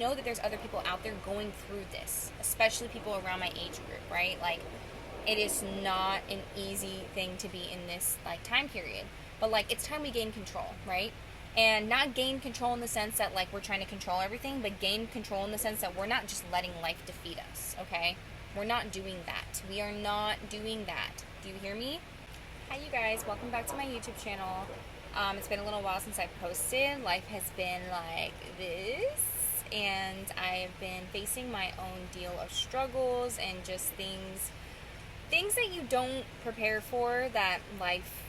know that there's other people out there going through this, especially people around my age group, right? Like, it is not an easy thing to be in this, like, time period. But, like, it's time we gain control, right? And not gain control in the sense that, like, we're trying to control everything, but gain control in the sense that we're not just letting life defeat us, okay? We're not doing that. We are not doing that. Do you hear me? Hi, you guys. Welcome back to my YouTube channel. It's been a little while since I've posted. Life has been like this, and I've been facing my own deal of struggles and just things that you don't prepare for, that life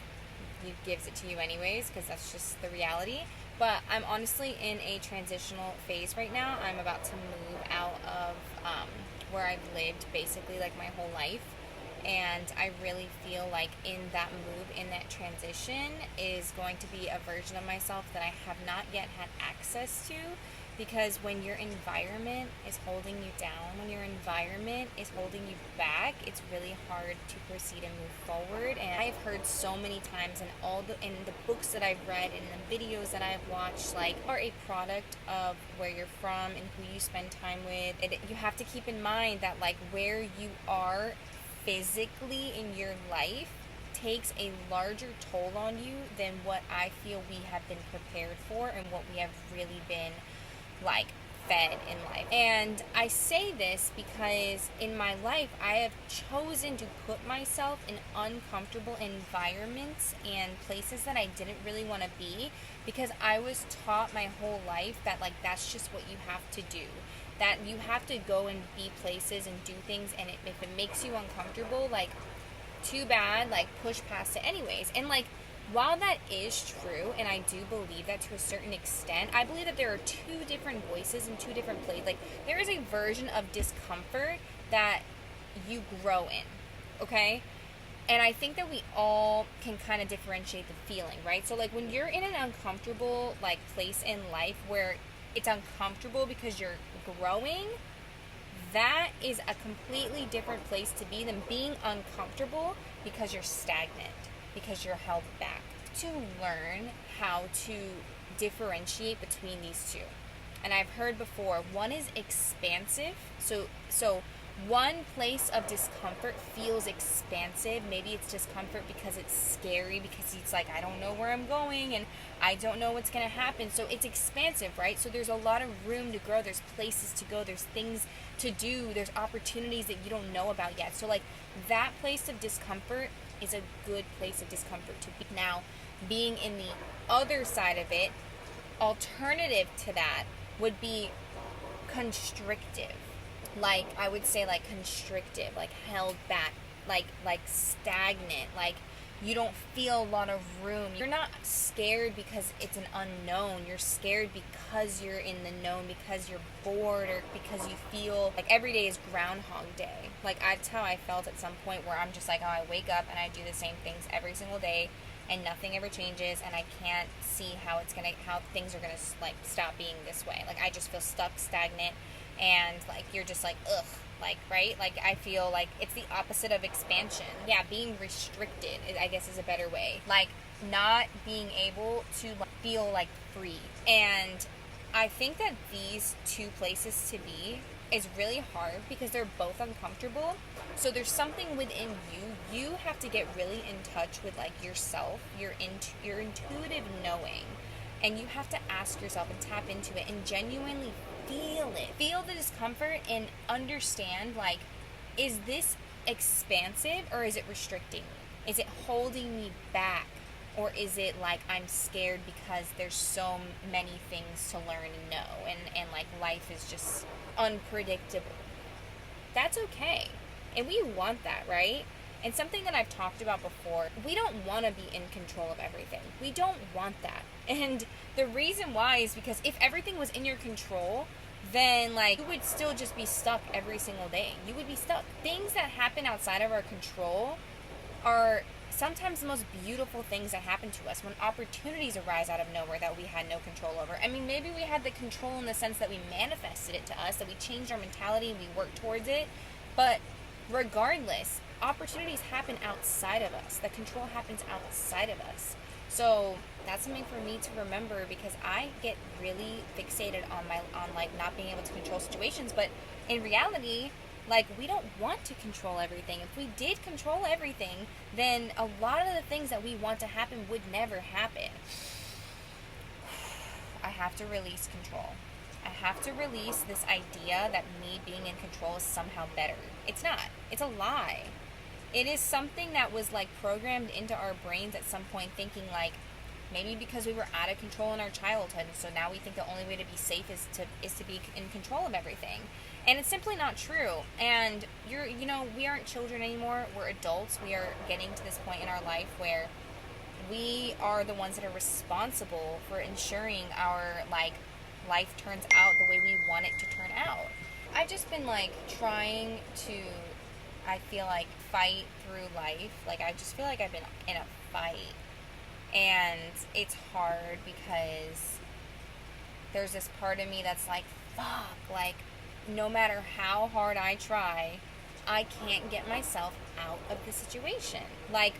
gives it to you anyways, because that's just the reality. But I'm honestly in a transitional phase right now. I'm about to move out of where I've lived basically like my whole life. And I really feel like in that move, in that transition, is going to be a version of myself that I have not yet had access to. Because when your environment is holding you down, when your environment is holding you back, it's really hard to proceed and move forward. And I've heard so many times in the books that I've read and the videos that I've watched, like, are a product of where you're from and who you spend time with. You have to keep in mind that, like, where you are physically in your life takes a larger toll on you than what I feel we have been prepared for and what we have really been, like, fed in life. And I say this because in my life I have chosen to put myself in uncomfortable environments and places that I didn't really want to be, because I was taught my whole life that, like, that's just what you have to do, that you have to go and be places and do things, and if it makes you uncomfortable, like, too bad, like, push past it anyways. And, like, while that is true, and I do believe that to a certain extent, I believe that there are two different voices in two different places. Like, there is a version of discomfort that you grow in, okay? And I think that we all can kind of differentiate the feeling, right? So, like, when you're in an uncomfortable, like, place in life where it's uncomfortable because you're growing, that is a completely different place to be than being uncomfortable because you're stagnant, because you're held back. To learn how to differentiate between these two. And I've heard before, one is expansive. So one place of discomfort feels expansive. Maybe it's discomfort because it's scary, because it's like, I don't know where I'm going and I don't know what's going to happen. So it's expansive, right? So there's a lot of room to grow. There's places to go. There's things to do. There's opportunities that you don't know about yet. So, like, that place of discomfort is a good place of discomfort to be. Now, being in the other side of it, alternative to that would be constrictive. Like, I would say, like, constrictive, like, held back, like stagnant, like, you don't feel a lot of room. You're not scared because it's an unknown. You're scared because you're in the known, because you're bored, or because you feel like every day is Groundhog Day. Like, that's how I felt at some point, where I'm just like, oh, I wake up and I do the same things every single day and nothing ever changes, and I can't see how things are gonna, like, stop being this way. Like, I just feel stuck, stagnant, and, like, you're just like, ugh. Like, right? Like, I feel like it's the opposite of expansion. Yeah, being restricted, I guess, is a better way. Like, not being able to, like, feel, like, free. And I think that these two places to be is really hard because they're both uncomfortable. So there's something within you. You have to get really in touch with, like, yourself, your intuitive knowing. And you have to ask yourself and tap into it and genuinely feel it. Feel the discomfort and understand, like, is this expansive or is it restricting me? Is it holding me back? Or is it like I'm scared because there's so many things to learn and know, and like, life is just unpredictable? That's okay. And we want that, right? And something that I've talked about before, we don't want to be in control of everything. We don't want that. And the reason why is because if everything was in your control, then, like, you would still just be stuck every single day. You would be stuck. Things that happen outside of our control are sometimes the most beautiful things that happen to us, when opportunities arise out of nowhere that we had no control over. I mean, maybe we had the control in the sense that we manifested it to us, that we changed our mentality and we worked towards it. But regardless, opportunities happen outside of us. The control happens outside of us. So that's something for me to remember, because I get really fixated on like not being able to control situations, but in reality, like, we don't want to control everything. If we did control everything, then a lot of the things that we want to happen would never happen. I have to release control. I have to release this idea that me being in control is somehow better. It's not. It's a lie. It is something that was like programmed into our brains at some point, thinking like, maybe because we were out of control in our childhood, so now we think the only way to be safe is to be in control of everything. And it's simply not true. And we aren't children anymore. We're adults. We are getting to this point in our life where we are the ones that are responsible for ensuring our like life turns out the way we want it to turn out. I've just been like trying to, I feel like, fight through life. Like, I just feel like I've been in a fight. And it's hard because there's this part of me that's like, fuck, like, no matter how hard I try, I can't get myself out of the situation. Like,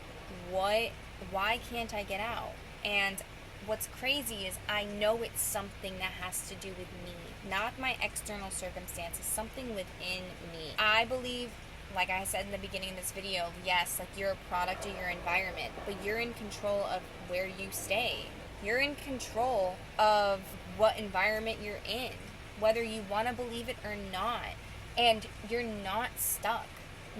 why can't I get out? And what's crazy is I know it's something that has to do with me, not my external circumstances, something within me. I believe, like I said in the beginning of this video, yes, like, you're a product of your environment, but you're in control of where you stay. You're in control of what environment you're in, whether you want to believe it or not. And you're not stuck.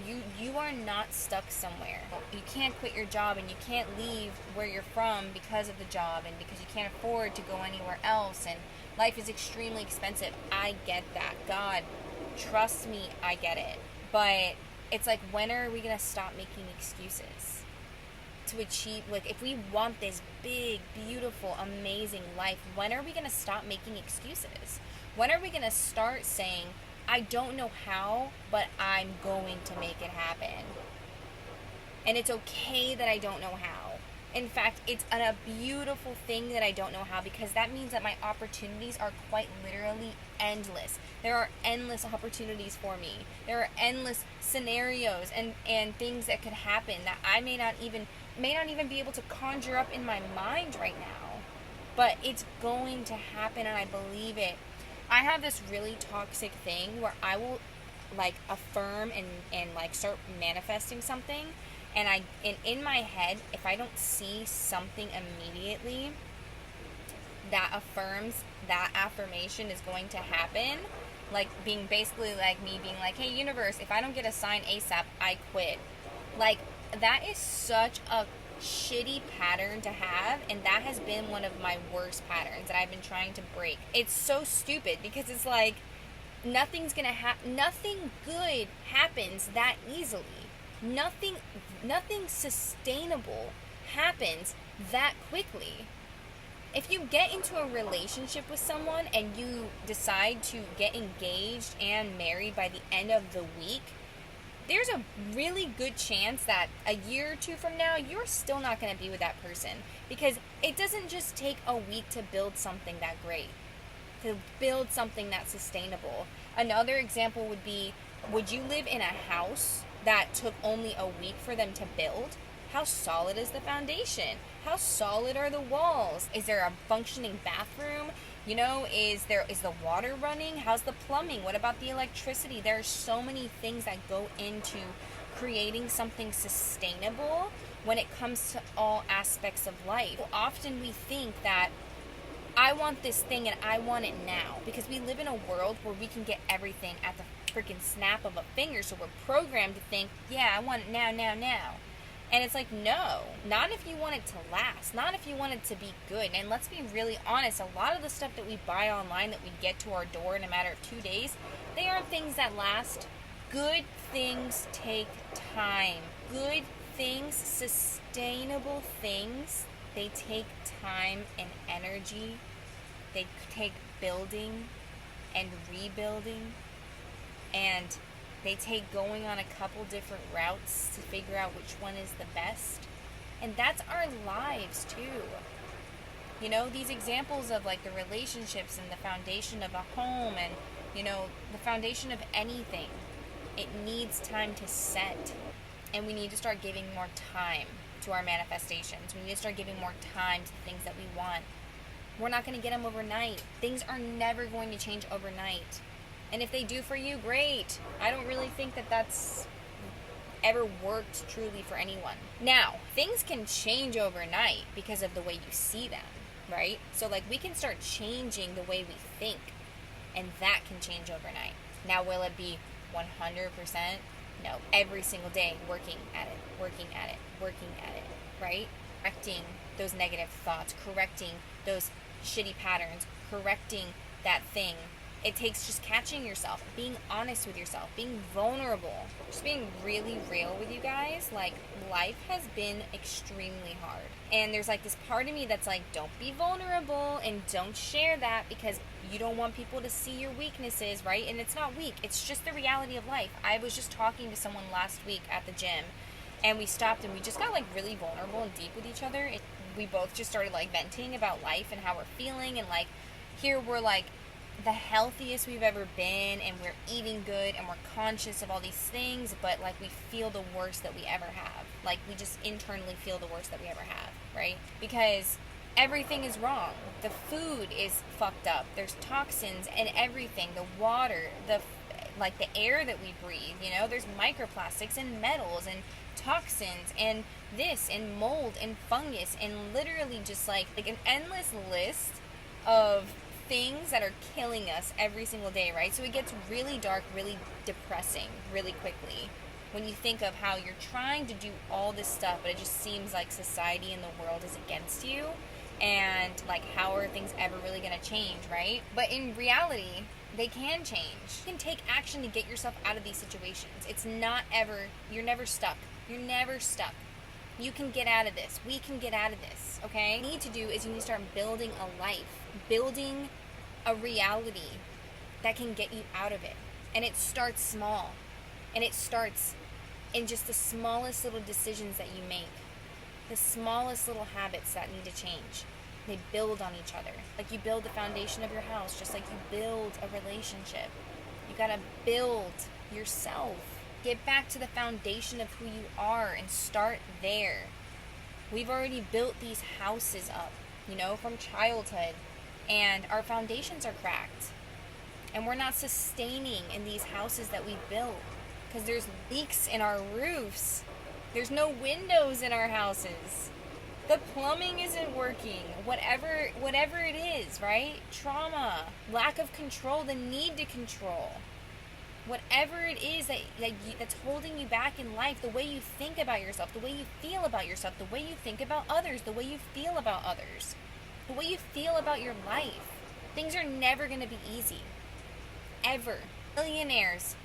You are not stuck somewhere. You can't quit your job, and you can't leave where you're from because of the job, and because you can't afford to go anywhere else, and life is extremely expensive. I get that. God, trust me, I get it. But it's like, when are we going to stop making excuses to achieve, like, if we want this big, beautiful, amazing life, when are we going to stop making excuses? When are we going to start saying, I don't know how, but I'm going to make it happen? And it's okay that I don't know how. In fact, it's a beautiful thing that I don't know how, because that means that my opportunities are quite literally endless. There are endless opportunities for me. There are endless scenarios and things that could happen that I may not even be able to conjure up in my mind right now. But it's going to happen, and I believe it. I have this really toxic thing where I will like affirm and like start manifesting something, and in my head, if I don't see something immediately that affirms that affirmation is going to happen, like being basically like me being like, hey universe, if I don't get a sign ASAP, I quit. Like, that is such a shitty pattern to have, and that has been one of my worst patterns that I've been trying to break. It's so stupid, because it's like, nothing good happens that easily. Nothing sustainable happens that quickly. If you get into a relationship with someone and you decide to get engaged and married by the end of the week, there's a really good chance that a year or two from now, you're still not going to be with that person, because it doesn't just take a week to build something that great, to build something that's sustainable. Another example would be, would you live in a house that took only a week for them to build? How solid is the foundation? How solid are the walls? Is there a functioning bathroom? Is the water running? How's the plumbing? What about the electricity? There are so many things that go into creating something sustainable when it comes to all aspects of life. Often we think that I want this thing and I want it now, because we live in a world where we can get everything at the freaking snap of a finger. So we're programmed to think, yeah, I want it now. And it's like, no, not if you want it to last, not if you want it to be good. And let's be really honest, a lot of the stuff that we buy online that we get to our door in a matter of 2 days, they aren't things that last. Good things take time. Good things, sustainable things, they take time and energy. They take building and rebuilding, and they take going on a couple different routes to figure out which one is the best. And that's our lives too. These examples of like the relationships and the foundation of a home, and the foundation of anything, it needs time to set, and we need to start giving more time to our manifestations. We need to start giving more time to the things that we want. We're not going to get them overnight. Things are never going to change overnight. And if they do for you, great. I don't really think that that's ever worked truly for anyone. Now, things can change overnight because of the way you see them, right? So like we can start changing the way we think, and that can change overnight. Now, will it be 100%? No. Every single day, working at it, right? Correcting those negative thoughts, correcting those shitty patterns, correcting that thing. It takes just catching yourself, being honest with yourself, being vulnerable, just being really real with you guys. Like, life has been extremely hard. And there's like this part of me that's like, don't be vulnerable and don't share that because you don't want people to see your weaknesses, right? And it's not weak. It's just the reality of life. I was just talking to someone last week at the gym, and we stopped and we just got like really vulnerable and deep with each other. And we both just started like venting about life and how we're feeling. And like, here we're like the healthiest we've ever been, and we're eating good, and we're conscious of all these things, but like we feel the worst that we ever have. Like, we just internally feel the worst that we ever have, right? Because everything is wrong. The food is fucked up. There's toxins and everything. The water, the air that we breathe, you know, there's microplastics and metals and toxins and this and mold and fungus and literally just like an endless list of things that are killing us every single day, right? So it gets really dark, really depressing really quickly when you think of how you're trying to do all this stuff, but it just seems like society and the world is against you, and like, how are things ever really going to change, right? But in reality, they can change. You can take action to get yourself out of these situations. It's not ever, you're never stuck. You're never stuck. You can get out of this. We can get out of this, okay? What you need to do is you need to start building a life, building a reality that can get you out of it. And it starts small. And it starts in just the smallest little decisions that you make, the smallest little habits that need to change. They build on each other. Like you build the foundation of your house, just like you build a relationship. You gotta build yourself. Get back to the foundation of who you are and start there. We've already built these houses up, you know, from childhood, and our foundations are cracked. And we're not sustaining in these houses that we built because there's leaks in our roofs. There's no windows in our houses. The plumbing isn't working. Whatever it is, right? Trauma, lack of control, the need to control. Whatever it is that's holding you back in life, the way you think about yourself, the way you feel about yourself, the way you think about others, the way you feel about others, the way you feel about your life. Things are never going to be easy. Ever. Millionaires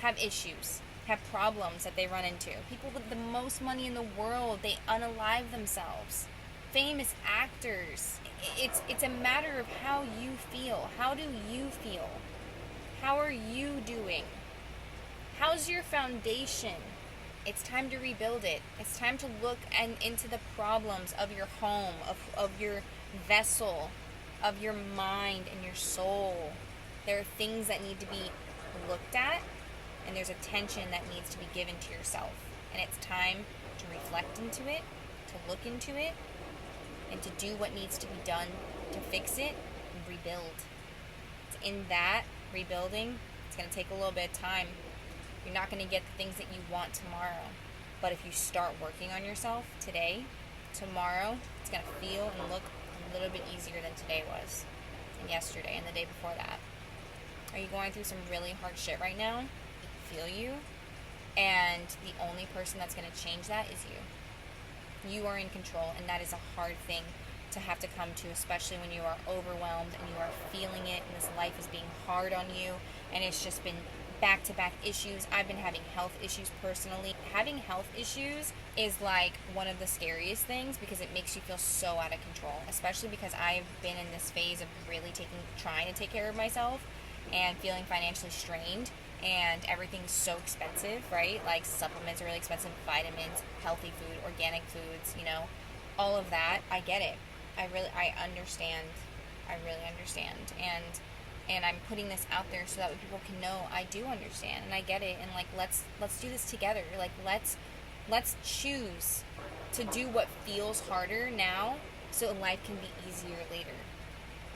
have issues, have problems that they run into. People with the most money in the world, they unalive themselves. Famous actors. It's a matter of how you feel. How do you feel? How are you doing? How's your foundation? It's time to rebuild it. It's time to look into the problems of your home, of your vessel, of your mind and your soul. There are things that need to be looked at, and there's attention that needs to be given to yourself. And it's time to reflect into it, to look into it, and to do what needs to be done to fix it and rebuild. It's in that rebuilding, it's going to take a little bit of time. You're not going to get the things that you want tomorrow. But if you start working on yourself today, tomorrow, it's going to feel and look a little bit easier than today was, and yesterday, and the day before that. Are you going through some really hard shit right now? I feel you. And the only person that's going to change that is you. You are in control, and that is a hard thing to have to come to, especially when you are overwhelmed and you are feeling it, and this life is being hard on you, and it's just been back-to-back issues. I've been having health issues personally. Having health issues is like one of the scariest things because it makes you feel so out of control, especially because I've been in this phase of really trying to take care of myself and feeling financially strained, and everything's so expensive, right? Like supplements are really expensive, vitamins, healthy food, organic foods, you know, all of that. I get it. I understand. I really understand. And I'm putting this out there so that way people can know I do understand and I get it. And like, let's do this together. Like, let's choose to do what feels harder now so life can be easier later.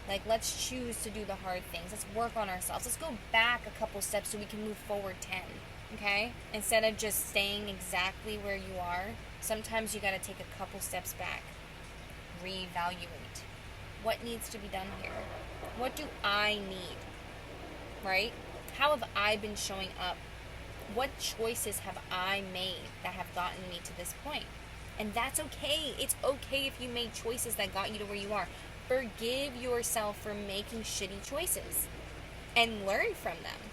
Like, let's choose to do the hard things. Let's work on ourselves. Let's go back a couple steps so we can move forward 10, okay? Instead of just staying exactly where you are, sometimes you got to take a couple steps back. Reevaluate. What needs to be done here? What do I need? Right? How have I been showing up? What choices have I made that have gotten me to this point? And that's okay. It's okay if you made choices that got you to where you are. Forgive yourself for making shitty choices and learn from them.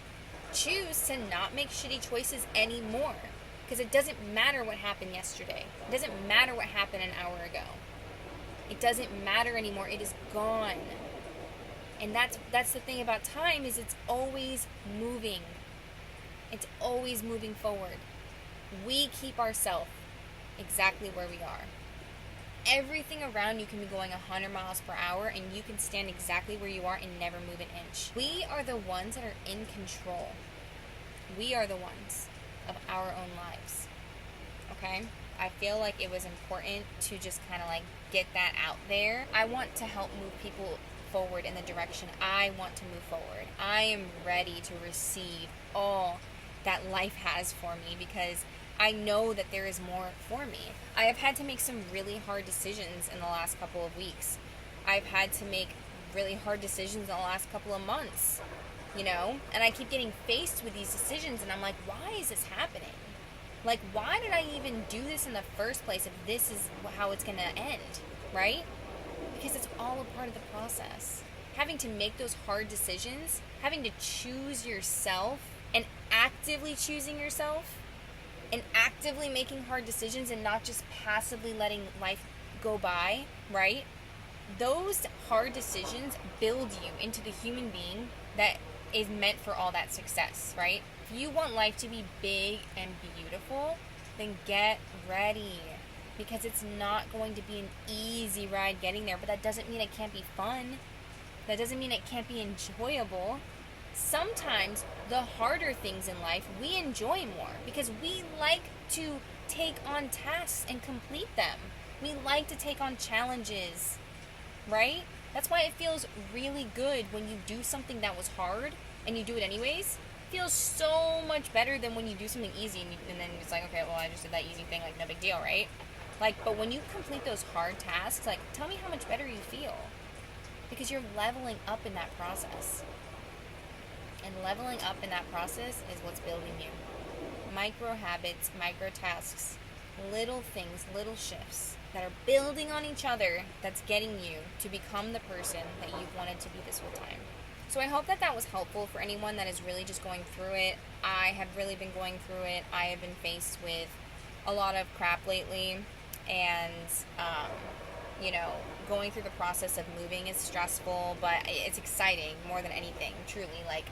Choose to not make shitty choices anymore, because it doesn't matter what happened yesterday. It doesn't matter what happened an hour ago. It doesn't matter anymore. It is gone. And that's the thing about time, is it's always moving. It's always moving forward. We keep ourselves exactly where we are. Everything around you can be going 100 miles per hour, and you can stand exactly where you are and never move an inch. We are the ones that are in control. We are the ones of our own lives. Okay? I feel like it was important to just kind of like get that out there. I want to help move people forward in the direction I want to move forward. I am ready to receive all that life has for me, because I know that there is more for me. I have had to make some really hard decisions in the last couple of weeks. I've had to make really hard decisions in the last couple of months, and I keep getting faced with these decisions, and I'm like, why is this happening? Like, why did I even do this in the first place if this is how it's going to end, right? Because it's all a part of the process. Having to make those hard decisions, having to choose yourself, and actively choosing yourself, and actively making hard decisions, and not just passively letting life go by, right? Those hard decisions build you into the human being that is meant for all that success, right? If you want life to be big and beautiful, then get ready, because it's not going to be an easy ride getting there. But that doesn't mean it can't be fun. That doesn't mean it can't be enjoyable. Sometimes the harder things in life we enjoy more, because we like to take on tasks and complete them. We like to take on challenges, right? That's why it feels really good when you do something that was hard and you do it anyways. It feels so much better than when you do something easy and then it's like, okay, well, I just did that easy thing, like, no big deal, right? Like, but when you complete those hard tasks, like, tell me how much better you feel, because you're leveling up in that process. And leveling up in that process is what's building you. Micro habits, micro tasks, little things, little shifts that are building on each other, that's getting you to become the person that you've wanted to be this whole time. So I hope that was helpful for anyone that is really just going through it. I have really been going through it. I have been faced with a lot of crap lately, and going through the process of moving is stressful, but it's exciting more than anything, truly. Like,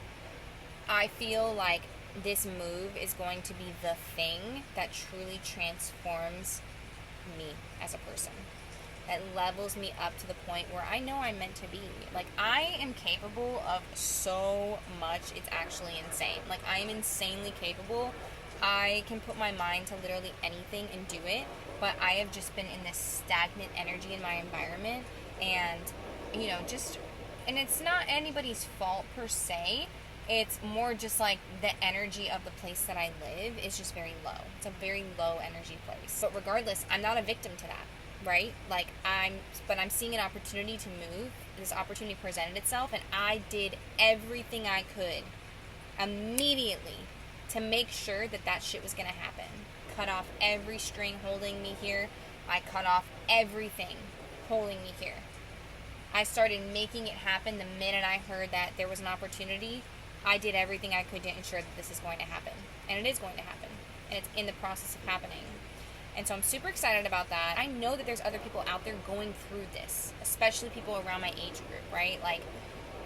I feel like this move is going to be the thing that truly transforms me as a person, that levels me up to the point where I know I'm meant to be. Like, I am capable of so much, it's actually insane. Like, I am insanely capable. I can put my mind to literally anything and do it, but I have just been in this stagnant energy in my environment, and and it's not anybody's fault per se. It's more just like the energy of the place that I live is just very low. It's a very low energy place. But regardless, I'm not a victim to that, right? Like, I'm seeing an opportunity to move. This opportunity presented itself, and I did everything I could immediately to make sure that shit was going to happen. Cut off every string holding me here. I cut off everything holding me here. I started making it happen the minute I heard that there was an opportunity. I did everything I could to ensure that this is going to happen. And it is going to happen. And it's in the process of happening. And so I'm super excited about that. I know that there's other people out there going through this, especially people around my age group, right? Like,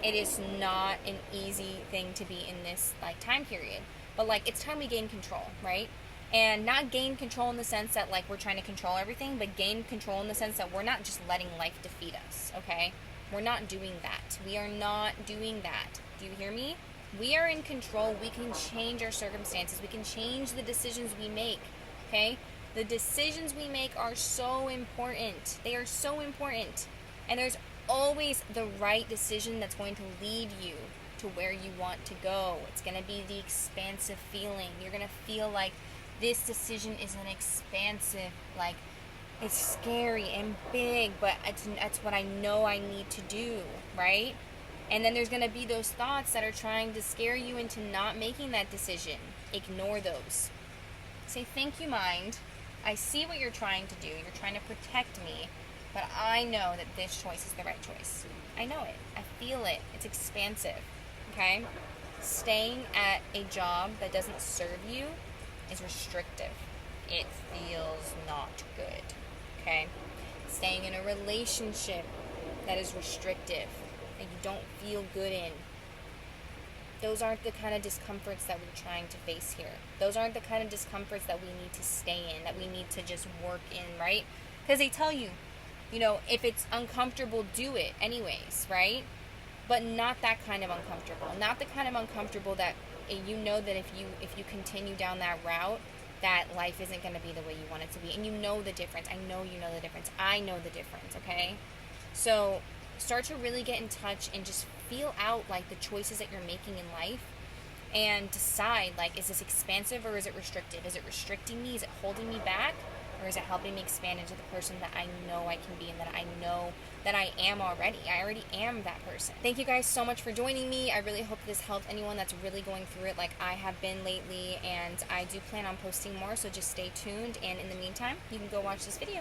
it is not an easy thing to be in this, like, time period. But, like, it's time we gain control, right? And not gain control in the sense that, like, we're trying to control everything, but gain control in the sense that we're not just letting life defeat us, okay? We're not doing that. We are not doing that. Do you hear me? We are in control. We can change our circumstances. We can change the decisions we make, okay? The decisions we make are so important. They are so important. And there's always the right decision that's going to lead you to where you want to go. It's going to be the expansive feeling. You're going to feel like this decision is an expansive, like, it's scary and big, but that's what I know I need to do, right? And then there's going to be those thoughts that are trying to scare you into not making that decision. Ignore those. Say, thank you, mind. I see what you're trying to do. You're trying to protect me, but I know that this choice is the right choice. I know it. I feel it. It's expansive, okay? Staying at a job that doesn't serve you is restrictive. It feels not good, okay? Staying in a relationship that is restrictive, that you don't feel good in, those aren't the kind of discomforts that we're trying to face here. Those aren't the kind of discomforts that we need to stay in, that we need to just work in, right? Because they tell you, if it's uncomfortable, do it anyways, right? But not that kind of uncomfortable. Not the kind of uncomfortable that you know that if you continue down that route, that life isn't going to be the way you want it to be. And you know the difference. I know you know the difference. I know the difference, okay? So start to really get in touch and just feel out like the choices that you're making in life and decide, like, is this expansive or is it restrictive? Is it restricting me? Is it holding me back? Or is it helping me expand into the person that I know I can be and that I know that I am already? I already am that person. Thank you guys so much for joining me. I really hope this helped anyone that's really going through it like I have been lately, and I do plan on posting more, so just stay tuned. And in the meantime, you can go watch this video.